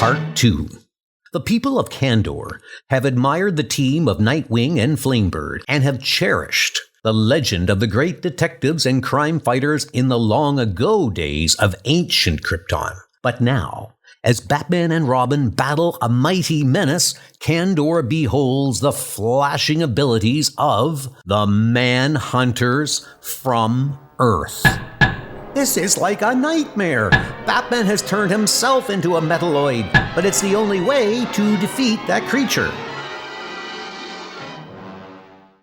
Part 2. The people of Kandor have admired the team of Nightwing and Flamebird and have cherished the legend of the great detectives and crime fighters in the long ago days of ancient Krypton. But now, as Batman and Robin battle a mighty menace, Kandor beholds the flashing abilities of the Manhunters from Earth. This is like a nightmare. Batman has turned himself into a metalloid, but it's the only way to defeat that creature.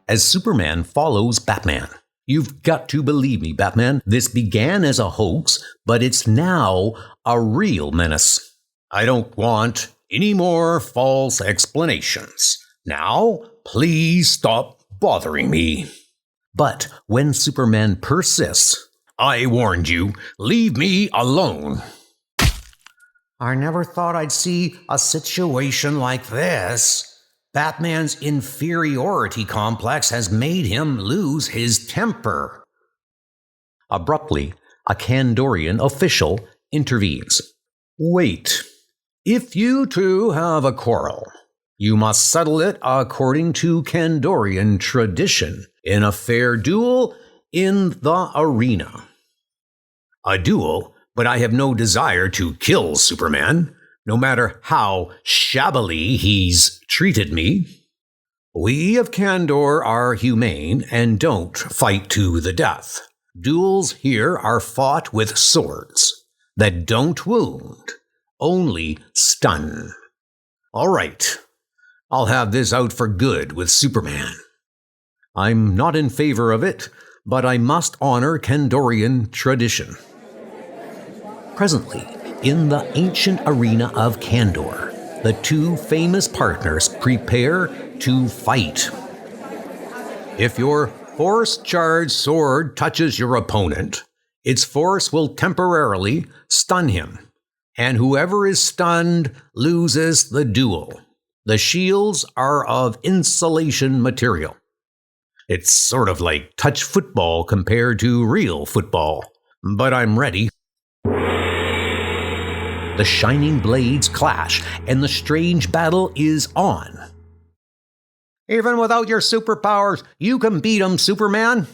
As Superman follows Batman. You've got to believe me, Batman. This began as a hoax, but it's now a real menace. I don't want any more false explanations. Now, please stop bothering me. But when Superman persists, I warned you, leave me alone. I never thought I'd see a situation like this. Batman's inferiority complex has made him lose his temper. Abruptly, a Kandorian official intervenes. Wait. If you two have a quarrel, you must settle it according to Kandorian tradition in a fair duel in the arena. A duel, but I have no desire to kill Superman, no matter how shabbily he's treated me. We of Kandor are humane and don't fight to the death. Duels here are fought with swords that don't wound, only stun. All right, I'll have this out for good with Superman. I'm not in favor of it, but I must honor Kandorian tradition. Presently, in the ancient arena of Kandor, the two famous partners prepare to fight. If your force-charged sword touches your opponent, its force will temporarily stun him, and whoever is stunned loses the duel. The shields are of insulation material. It's sort of like touch football compared to real football, but I'm ready. The shining blades clash, and the strange battle is on. Even without your superpowers, you can beat him, Superman.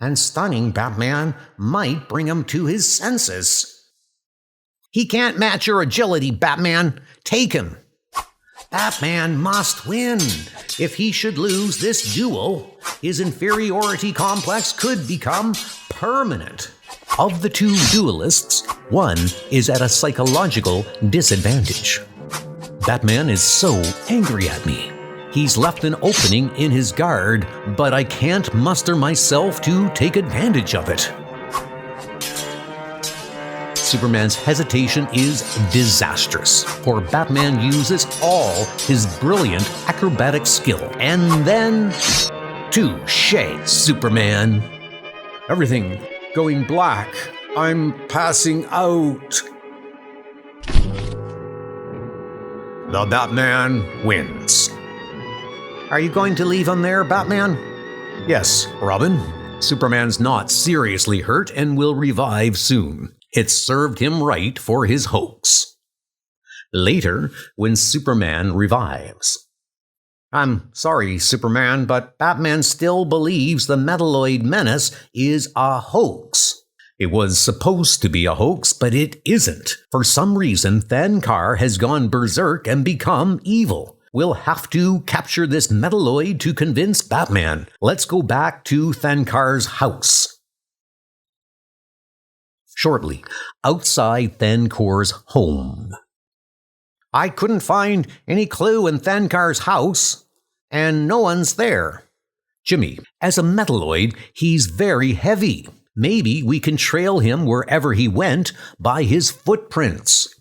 And stunning Batman might bring him to his senses. He can't match your agility, Batman. Take him. Batman must win. If he should lose this duel, his inferiority complex could become permanent. Of the two duelists, one is at a psychological disadvantage. Batman is so angry at me. He's left an opening in his guard, but I can't muster myself to take advantage of it. Superman's hesitation is disastrous, for Batman uses all his brilliant acrobatic skill. And then, touché, Superman. Everything going black. I'm passing out. The Batman wins. Are you going to leave him there, Batman? Yes, Robin. Superman's not seriously hurt and will revive soon. It served him right for his hoax. Later, when Superman revives. I'm sorry, Superman, but Batman still believes the metalloid menace is a hoax. It was supposed to be a hoax, but it isn't. For some reason, Thankar has gone berserk and become evil. We'll have to capture this metalloid to convince Batman. Let's go back to Thankar's house. Shortly, outside Thankar's home. I couldn't find any clue in Thankar's house. And no one's there. Jimmy, as a metalloid, he's very heavy. Maybe we can trail him wherever he went by his footprints.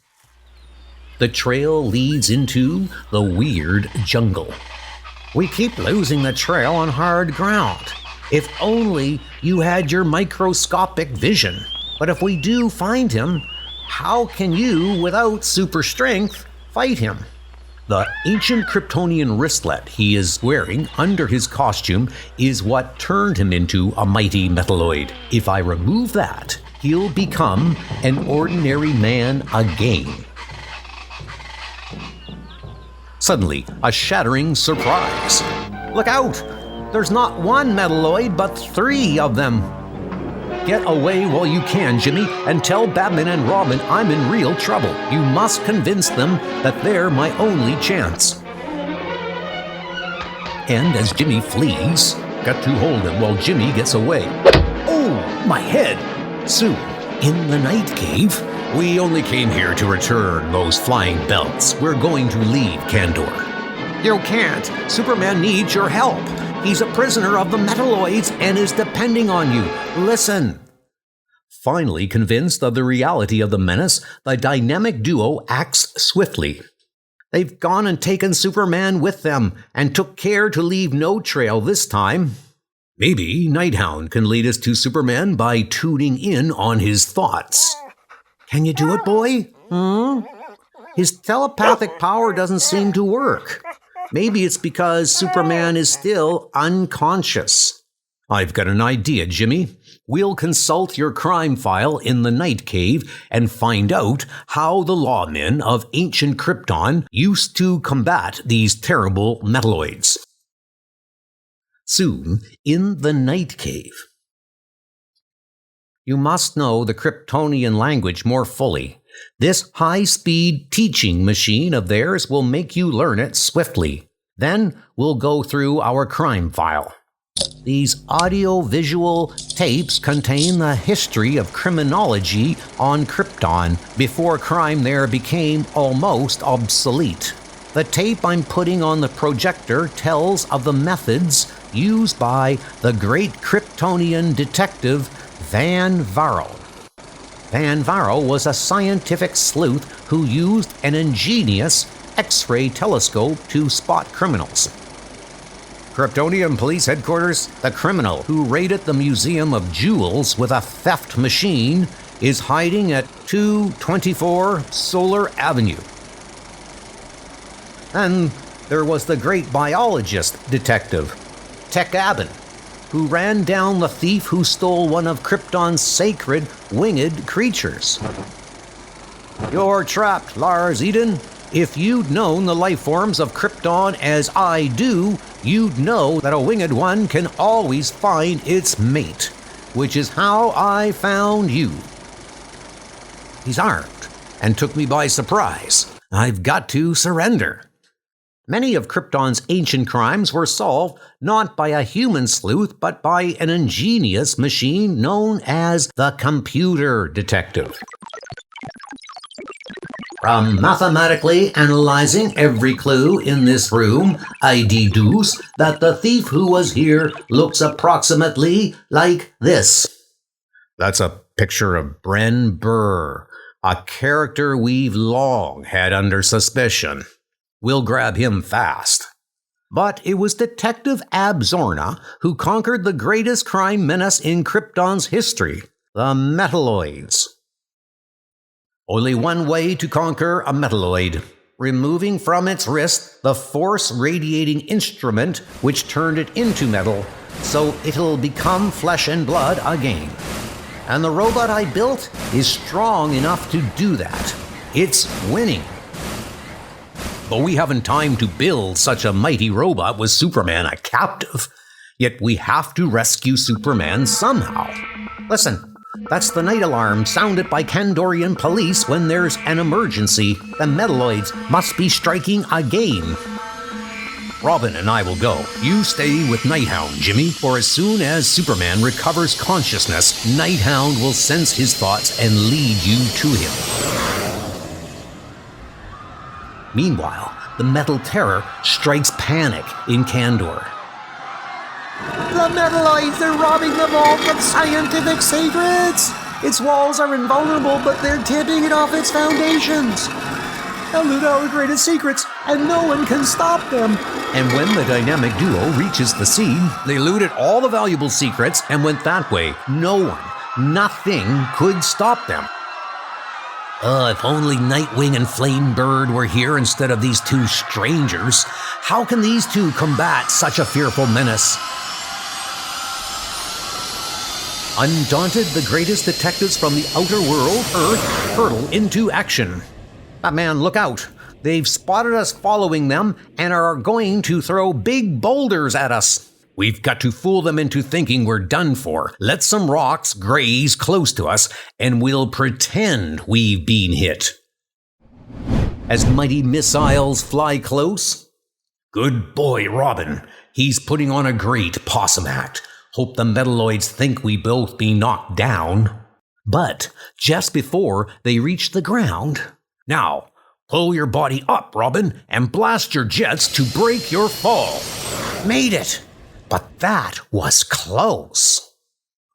The trail leads into the weird jungle. We keep losing the trail on hard ground. If only you had your microscopic vision. But if we do find him, how can you, without super strength, fight him? The ancient Kryptonian wristlet he is wearing under his costume is what turned him into a mighty metalloid. If I remove that, he'll become an ordinary man again. Suddenly, a shattering surprise. Look out! There's not one metalloid, but 3 of them. Get away while you can, Jimmy, and tell Batman and Robin I'm in real trouble. You must convince them that they're my only chance. And as Jimmy flees, got to hold him while Jimmy gets away. Oh, my head! Soon, in the night cave, we only came here to return those flying belts. We're going to leave Kandor. You can't. Superman needs your help. He's a prisoner of the metalloids and is depending on you. Listen. Finally convinced of the reality of the menace, the dynamic duo acts swiftly. They've gone and taken Superman with them and took care to leave no trail this time. Maybe Nighthound can lead us to Superman by tuning in on his thoughts. Can you do it, boy? His telepathic power doesn't seem to work. Maybe it's because Superman is still unconscious. I've got an idea, Jimmy. We'll consult your crime file in the night cave and find out how the lawmen of ancient Krypton used to combat these terrible metalloids. Soon, in the night cave. You must know the Kryptonian language more fully. This high-speed teaching machine of theirs will make you learn it swiftly. Then we'll go through our crime file. These audio-visual tapes contain the history of criminology on Krypton before crime there became almost obsolete. The tape I'm putting on the projector tells of the methods used by the great Kryptonian detective Van Varro. Van Varro was a scientific sleuth who used an ingenious X-ray telescope to spot criminals. Kryptonian Police Headquarters, the criminal who raided the Museum of Jewels with a theft machine is hiding at 224 Solar Avenue. And there was the great biologist detective, Tech Abbott, who ran down the thief who stole one of Krypton's sacred winged creatures. You're trapped, Lars Eden. If you'd known the life forms of Krypton as I do, you'd know that a winged one can always find its mate, which is how I found you. He's armed and took me by surprise. I've got to surrender. Many of Krypton's ancient crimes were solved not by a human sleuth, but by an ingenious machine known as the computer detective. From mathematically analyzing every clue in this room, I deduce that the thief who was here looks approximately like this. That's a picture of Bren Burr, a character we've long had under suspicion. We'll grab him fast. But it was Detective Abzorna who conquered the greatest crime menace in Krypton's history, the metalloids. Only one way to conquer a metalloid: removing from its wrist the force-radiating instrument which turned it into metal, so it'll become flesh and blood again. And the robot I built is strong enough to do that. It's winning. But we haven't time to build such a mighty robot with Superman a captive. Yet we have to rescue Superman somehow. Listen, that's the night alarm sounded by Kandorian police when there's an emergency. The metalloids must be striking again. Robin and I will go. You stay with Nighthound, Jimmy, for as soon as Superman recovers consciousness, Nighthound will sense his thoughts and lead you to him. Meanwhile, the Metal Terror strikes panic in Kandor. The metalloids are robbing the vault of scientific secrets! Its walls are invulnerable, but they're tipping it off its foundations. They'll loot our greatest secrets, and no one can stop them. And when the dynamic duo reaches the scene, they looted all the valuable secrets and went that way. No one, nothing could stop them. If only Nightwing and Flamebird were here instead of these two strangers. How can these two combat such a fearful menace? Undaunted, the greatest detectives from the outer world, Earth, hurtle into action. Batman, look out! They've spotted us following them and are going to throw big boulders at us. We've got to fool them into thinking we're done for. Let some rocks graze close to us, and we'll pretend we've been hit. As mighty missiles fly close, good boy, Robin. He's putting on a great possum act. Hope the metalloids think we both be knocked down. But just before they reach the ground, now, pull your body up, Robin, and blast your jets to break your fall. Made it! But that was close.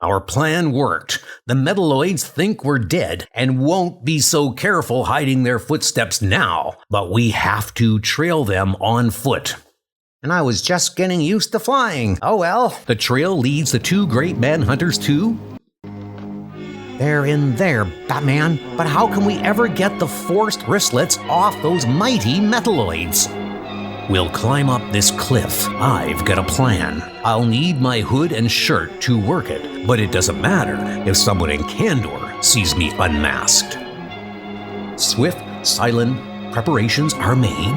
Our plan worked. The metalloids think we're dead and won't be so careful hiding their footsteps now, but we have to trail them on foot. And I was just getting used to flying. Oh well. The trail leads the two great manhunters to... They're in there, Batman. But how can we ever get the forced wristlets off those mighty metalloids? We'll climb up this cliff. I've got a plan. I'll need my hood and shirt to work it, but it doesn't matter if someone in Kandor sees me unmasked. Swift, silent preparations are made.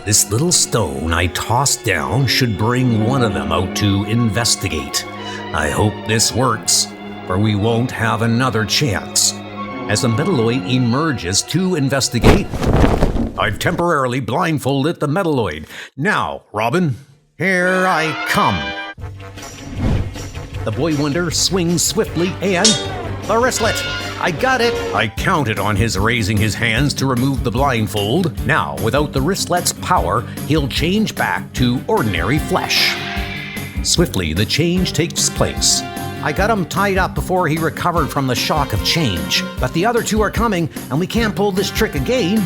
This little stone I tossed down should bring one of them out to investigate. I hope this works, for we won't have another chance. As the metalloid emerges to investigate, I've temporarily blindfolded the metalloid. Now, Robin, here I come. The boy wonder swings swiftly and... The wristlet! I got it! I counted on his raising his hands to remove the blindfold. Now, without the wristlet's power, he'll change back to ordinary flesh. Swiftly, the change takes place. I got him tied up before he recovered from the shock of change. But the other two are coming, and we can't pull this trick again.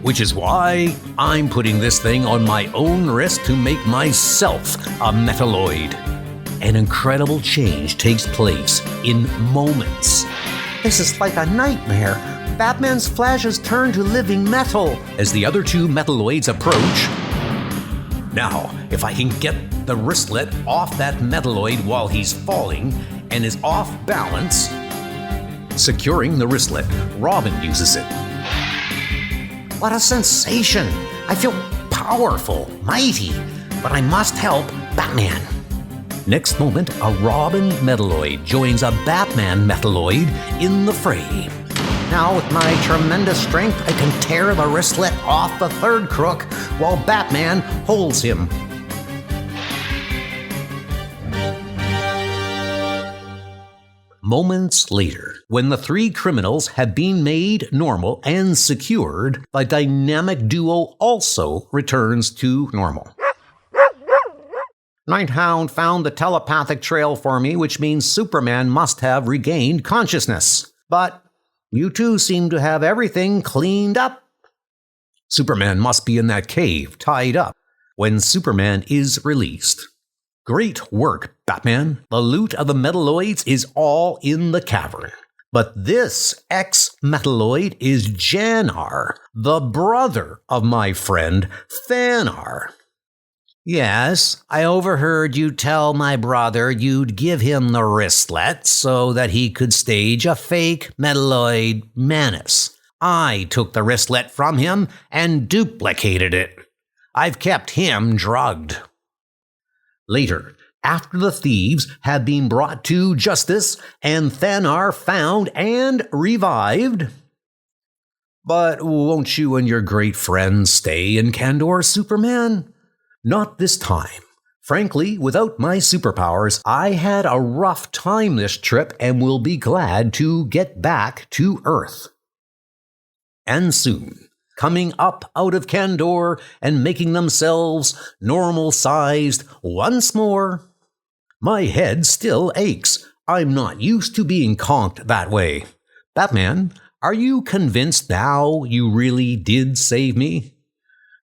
Which is why I'm putting this thing on my own wrist to make myself a metalloid. An incredible change takes place in moments. This is like a nightmare. Batman's flesh has turned to living metal. As the other two metalloids approach... Now, if I can get the wristlet off that metalloid while he's falling and is off balance... Securing the wristlet, Robin uses it. What a sensation! I feel powerful, mighty, but I must help Batman. Next moment, a Robin metalloid joins a Batman metalloid in the fray. Now, with my tremendous strength, I can tear the wristlet off the third crook while Batman holds him. Moments later, when the three criminals have been made normal and secured, the dynamic duo also returns to normal. Nighthound found the telepathic trail for me, which means Superman must have regained consciousness. But you two seem to have everything cleaned up. Superman must be in that cave, tied up, when Superman is released. Great work, Batman. The loot of the metalloids is all in the cavern. But this ex-metalloid is Janar, the brother of my friend Thanar. Yes, I overheard you tell my brother you'd give him the wristlet so that he could stage a fake metalloid menace. I took the wristlet from him and duplicated it. I've kept him drugged. Later, after the thieves have been brought to justice and Thanar found and revived. But won't you and your great friends stay in Kandor, Superman? Not this time. Frankly, without my superpowers, I had a rough time this trip and will be glad to get back to Earth. And soon, coming up out of Kandor and making themselves normal-sized once more. My head still aches. I'm not used to being conked that way. Batman, are you convinced now you really did save me?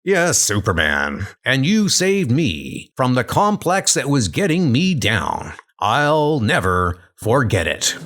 Yes, Superman, and you saved me from the complex that was getting me down. I'll never forget it.